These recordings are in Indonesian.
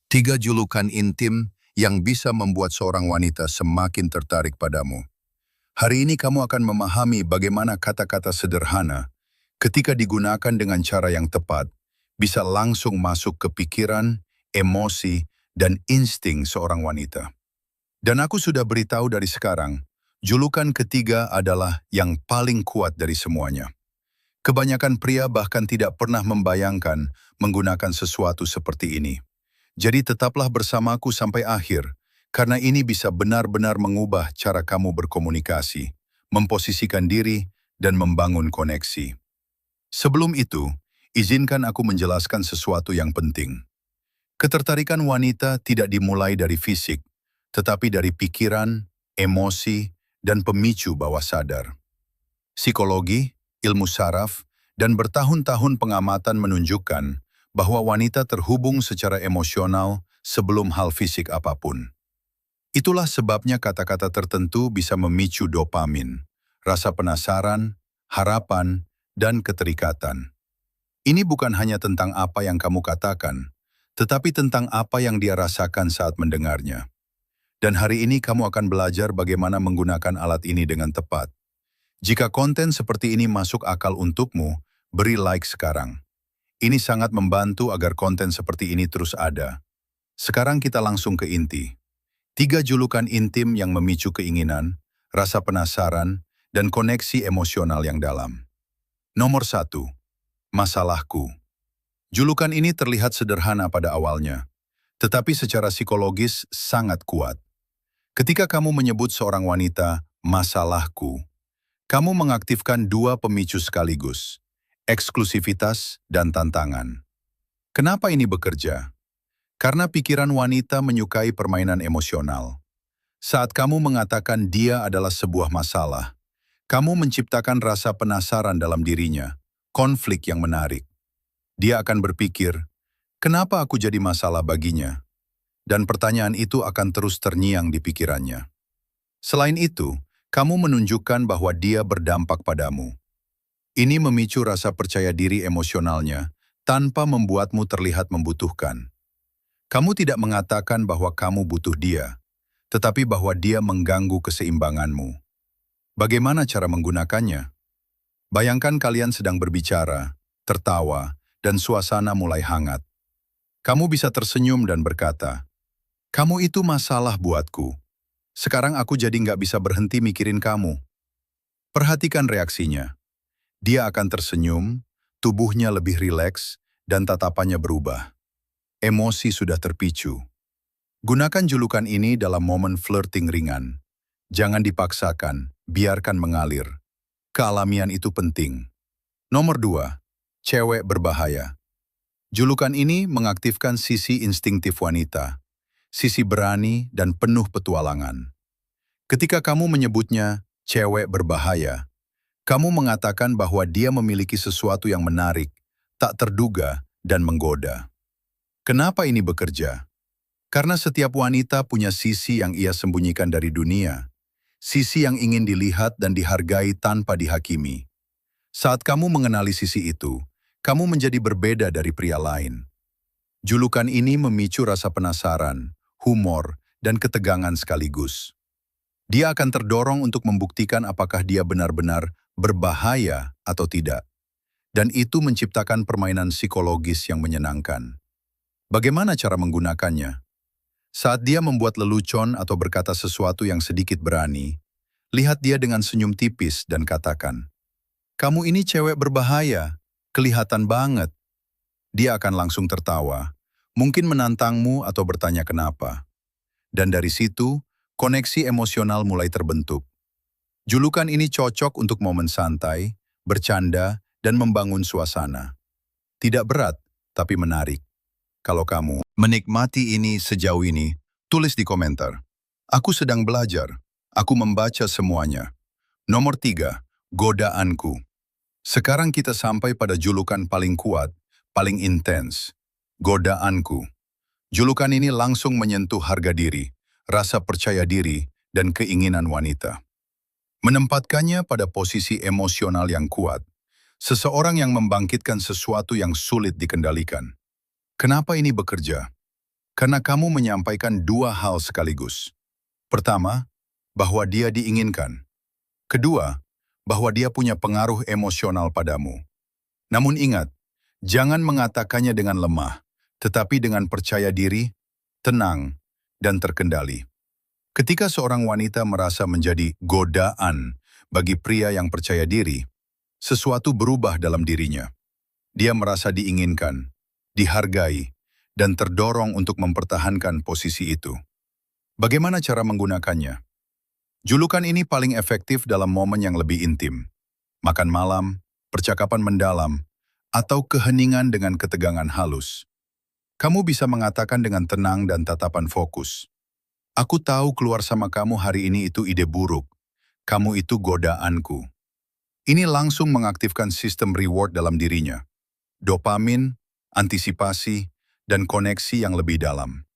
Tiga julukan intim yang bisa membuat seorang wanita semakin tertarik padamu. Hari ini kamu akan memahami bagaimana kata-kata sederhana, ketika digunakan dengan cara yang tepat, bisa langsung masuk ke pikiran, emosi, dan insting seorang wanita. Dan aku sudah beritahu dari sekarang, julukan ketiga adalah yang paling kuat dari semuanya. Kebanyakan pria bahkan tidak pernah membayangkan menggunakan sesuatu seperti ini. Jadi tetaplah bersamaku sampai akhir, karena ini bisa benar-benar mengubah cara kamu berkomunikasi, memposisikan diri, dan membangun koneksi. Sebelum itu, izinkan aku menjelaskan sesuatu yang penting. Ketertarikan wanita tidak dimulai dari fisik, tetapi dari pikiran, emosi, dan pemicu bawah sadar. Psikologi, ilmu saraf, dan bertahun-tahun pengamatan menunjukkan bahwa wanita terhubung secara emosional sebelum hal fisik apapun. Itulah sebabnya kata-kata tertentu bisa memicu dopamin, rasa penasaran, harapan, dan keterikatan. Ini bukan hanya tentang apa yang kamu katakan, tetapi tentang apa yang dia rasakan saat mendengarnya. Dan hari ini kamu akan belajar bagaimana menggunakan alat ini dengan tepat. Jika konten seperti ini masuk akal untukmu, beri like sekarang. Ini sangat membantu agar konten seperti ini terus ada. Sekarang kita langsung ke inti. Tiga julukan intim yang memicu keinginan, rasa penasaran, dan koneksi emosional yang dalam. Nomor 1. Masalahku. Julukan ini terlihat sederhana pada awalnya, tetapi secara psikologis sangat kuat. Ketika kamu menyebut seorang wanita, masalahku, kamu mengaktifkan dua pemicu sekaligus, eksklusivitas dan tantangan. Kenapa ini bekerja? Karena pikiran wanita menyukai permainan emosional. Saat kamu mengatakan dia adalah sebuah masalah, kamu menciptakan rasa penasaran dalam dirinya, konflik yang menarik. Dia akan berpikir, kenapa aku jadi masalah baginya? Dan pertanyaan itu akan terus terngiang di pikirannya. Selain itu, kamu menunjukkan bahwa dia berdampak padamu. Ini memicu rasa percaya diri emosionalnya tanpa membuatmu terlihat membutuhkan. Kamu tidak mengatakan bahwa kamu butuh dia, tetapi bahwa dia mengganggu keseimbanganmu. Bagaimana cara menggunakannya? Bayangkan kalian sedang berbicara, tertawa, dan suasana mulai hangat. Kamu bisa tersenyum dan berkata, "Kamu itu masalah buatku. Sekarang aku jadi nggak bisa berhenti mikirin kamu." Perhatikan reaksinya. Dia akan tersenyum, tubuhnya lebih rileks, dan tatapannya berubah. Emosi sudah terpicu. Gunakan julukan ini dalam momen flirting ringan. Jangan dipaksakan, biarkan mengalir. Kealamian itu penting. Nomor 2. Cewek berbahaya. Julukan ini mengaktifkan sisi instingtif wanita, sisi berani dan penuh petualangan. Ketika kamu menyebutnya cewek berbahaya, kamu mengatakan bahwa dia memiliki sesuatu yang menarik, tak terduga, dan menggoda. Kenapa ini bekerja? Karena setiap wanita punya sisi yang ia sembunyikan dari dunia, sisi yang ingin dilihat dan dihargai tanpa dihakimi. Saat kamu mengenali sisi itu, kamu menjadi berbeda dari pria lain. Julukan ini memicu rasa penasaran, humor, dan ketegangan sekaligus. Dia akan terdorong untuk membuktikan apakah dia benar-benar berbahaya atau tidak. Dan itu menciptakan permainan psikologis yang menyenangkan. Bagaimana cara menggunakannya? Saat dia membuat lelucon atau berkata sesuatu yang sedikit berani, lihat dia dengan senyum tipis dan katakan, "Kamu ini cewek berbahaya, kelihatan banget." Dia akan langsung tertawa, mungkin menantangmu atau bertanya kenapa. Dan dari situ, koneksi emosional mulai terbentuk. Julukan ini cocok untuk momen santai, bercanda, dan membangun suasana. Tidak berat, tapi menarik. Kalau kamu menikmati ini sejauh ini, tulis di komentar. Aku sedang belajar. Aku membaca semuanya. Nomor 3. Godaanku. Sekarang kita sampai pada julukan paling kuat, paling intens. Godaanku. Julukan ini langsung menyentuh harga diri, rasa percaya diri, dan keinginan wanita. Menempatkannya pada posisi emosional yang kuat, seseorang yang membangkitkan sesuatu yang sulit dikendalikan. Kenapa ini bekerja? Karena kamu menyampaikan dua hal sekaligus. Pertama, bahwa dia diinginkan. Kedua, bahwa dia punya pengaruh emosional padamu. Namun ingat, jangan mengatakannya dengan lemah, tetapi dengan percaya diri, tenang, dan terkendali. Ketika seorang wanita merasa menjadi godaan bagi pria yang percaya diri, sesuatu berubah dalam dirinya. Dia merasa diinginkan, dihargai, dan terdorong untuk mempertahankan posisi itu. Bagaimana cara menggunakannya? Julukan ini paling efektif dalam momen yang lebih intim. Makan malam, percakapan mendalam, atau keheningan dengan ketegangan halus. Kamu bisa mengatakan dengan tenang dan tatapan fokus. Aku tahu keluar sama kamu hari ini itu ide buruk. Kamu itu godaanku. Ini langsung mengaktifkan sistem reward dalam dirinya. Dopamin, antisipasi, dan koneksi yang lebih dalam.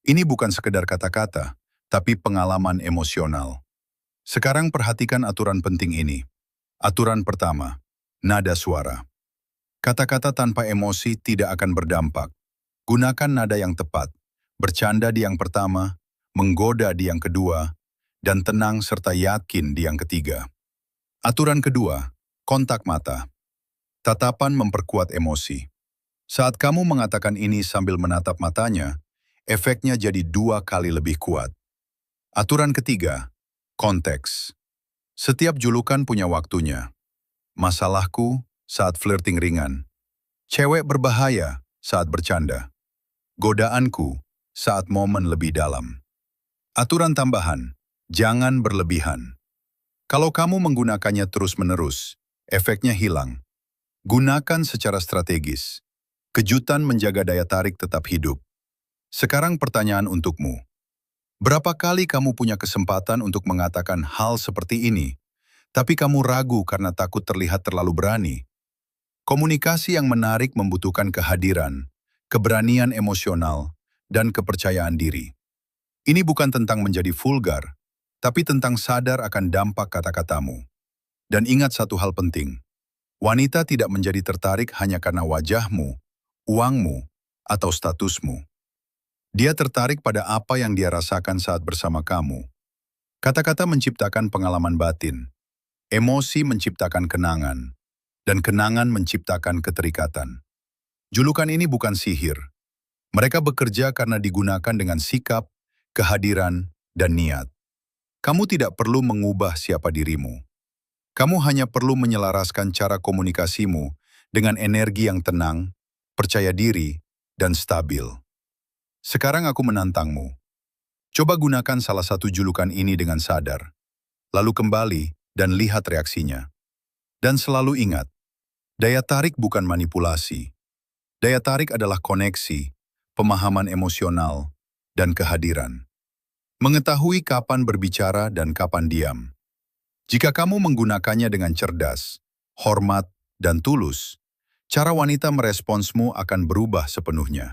Ini bukan sekedar kata-kata, tapi pengalaman emosional. Sekarang perhatikan aturan penting ini. Aturan pertama, nada suara. Kata-kata tanpa emosi tidak akan berdampak. Gunakan nada yang tepat, bercanda di yang pertama, menggoda di yang kedua, dan tenang serta yakin di yang ketiga. Aturan kedua, kontak mata. Tatapan memperkuat emosi. Saat kamu mengatakan ini sambil menatap matanya, efeknya jadi 2 kali lebih kuat. Aturan ketiga, konteks. Setiap julukan punya waktunya. Masalahku saat flirting ringan. Cewek berbahaya saat bercanda. Godaanku saat momen lebih dalam. Aturan tambahan, jangan berlebihan. Kalau kamu menggunakannya terus-menerus, efeknya hilang. Gunakan secara strategis. Kejutan menjaga daya tarik tetap hidup. Sekarang pertanyaan untukmu. Berapa kali kamu punya kesempatan untuk mengatakan hal seperti ini, tapi kamu ragu karena takut terlihat terlalu berani? Komunikasi yang menarik membutuhkan kehadiran, keberanian emosional, dan kepercayaan diri. Ini bukan tentang menjadi vulgar, tapi tentang sadar akan dampak kata-katamu. Dan ingat satu hal penting, wanita tidak menjadi tertarik hanya karena wajahmu, uangmu, atau statusmu. Dia tertarik pada apa yang dia rasakan saat bersama kamu. Kata-kata menciptakan pengalaman batin, emosi menciptakan kenangan, dan kenangan menciptakan keterikatan. Julukan ini bukan sihir. Mereka bekerja karena digunakan dengan sikap, kehadiran, dan niat. Kamu tidak perlu mengubah siapa dirimu. Kamu hanya perlu menyelaraskan cara komunikasimu dengan energi yang tenang, percaya diri, dan stabil. Sekarang aku menantangmu. Coba gunakan salah satu julukan ini dengan sadar. Lalu kembali dan lihat reaksinya. Dan selalu ingat, daya tarik bukan manipulasi. Daya tarik adalah koneksi, pemahaman emosional, dan kehadiran. Mengetahui kapan berbicara dan kapan diam. Jika kamu menggunakannya dengan cerdas, hormat, dan tulus, cara wanita meresponsmu akan berubah sepenuhnya.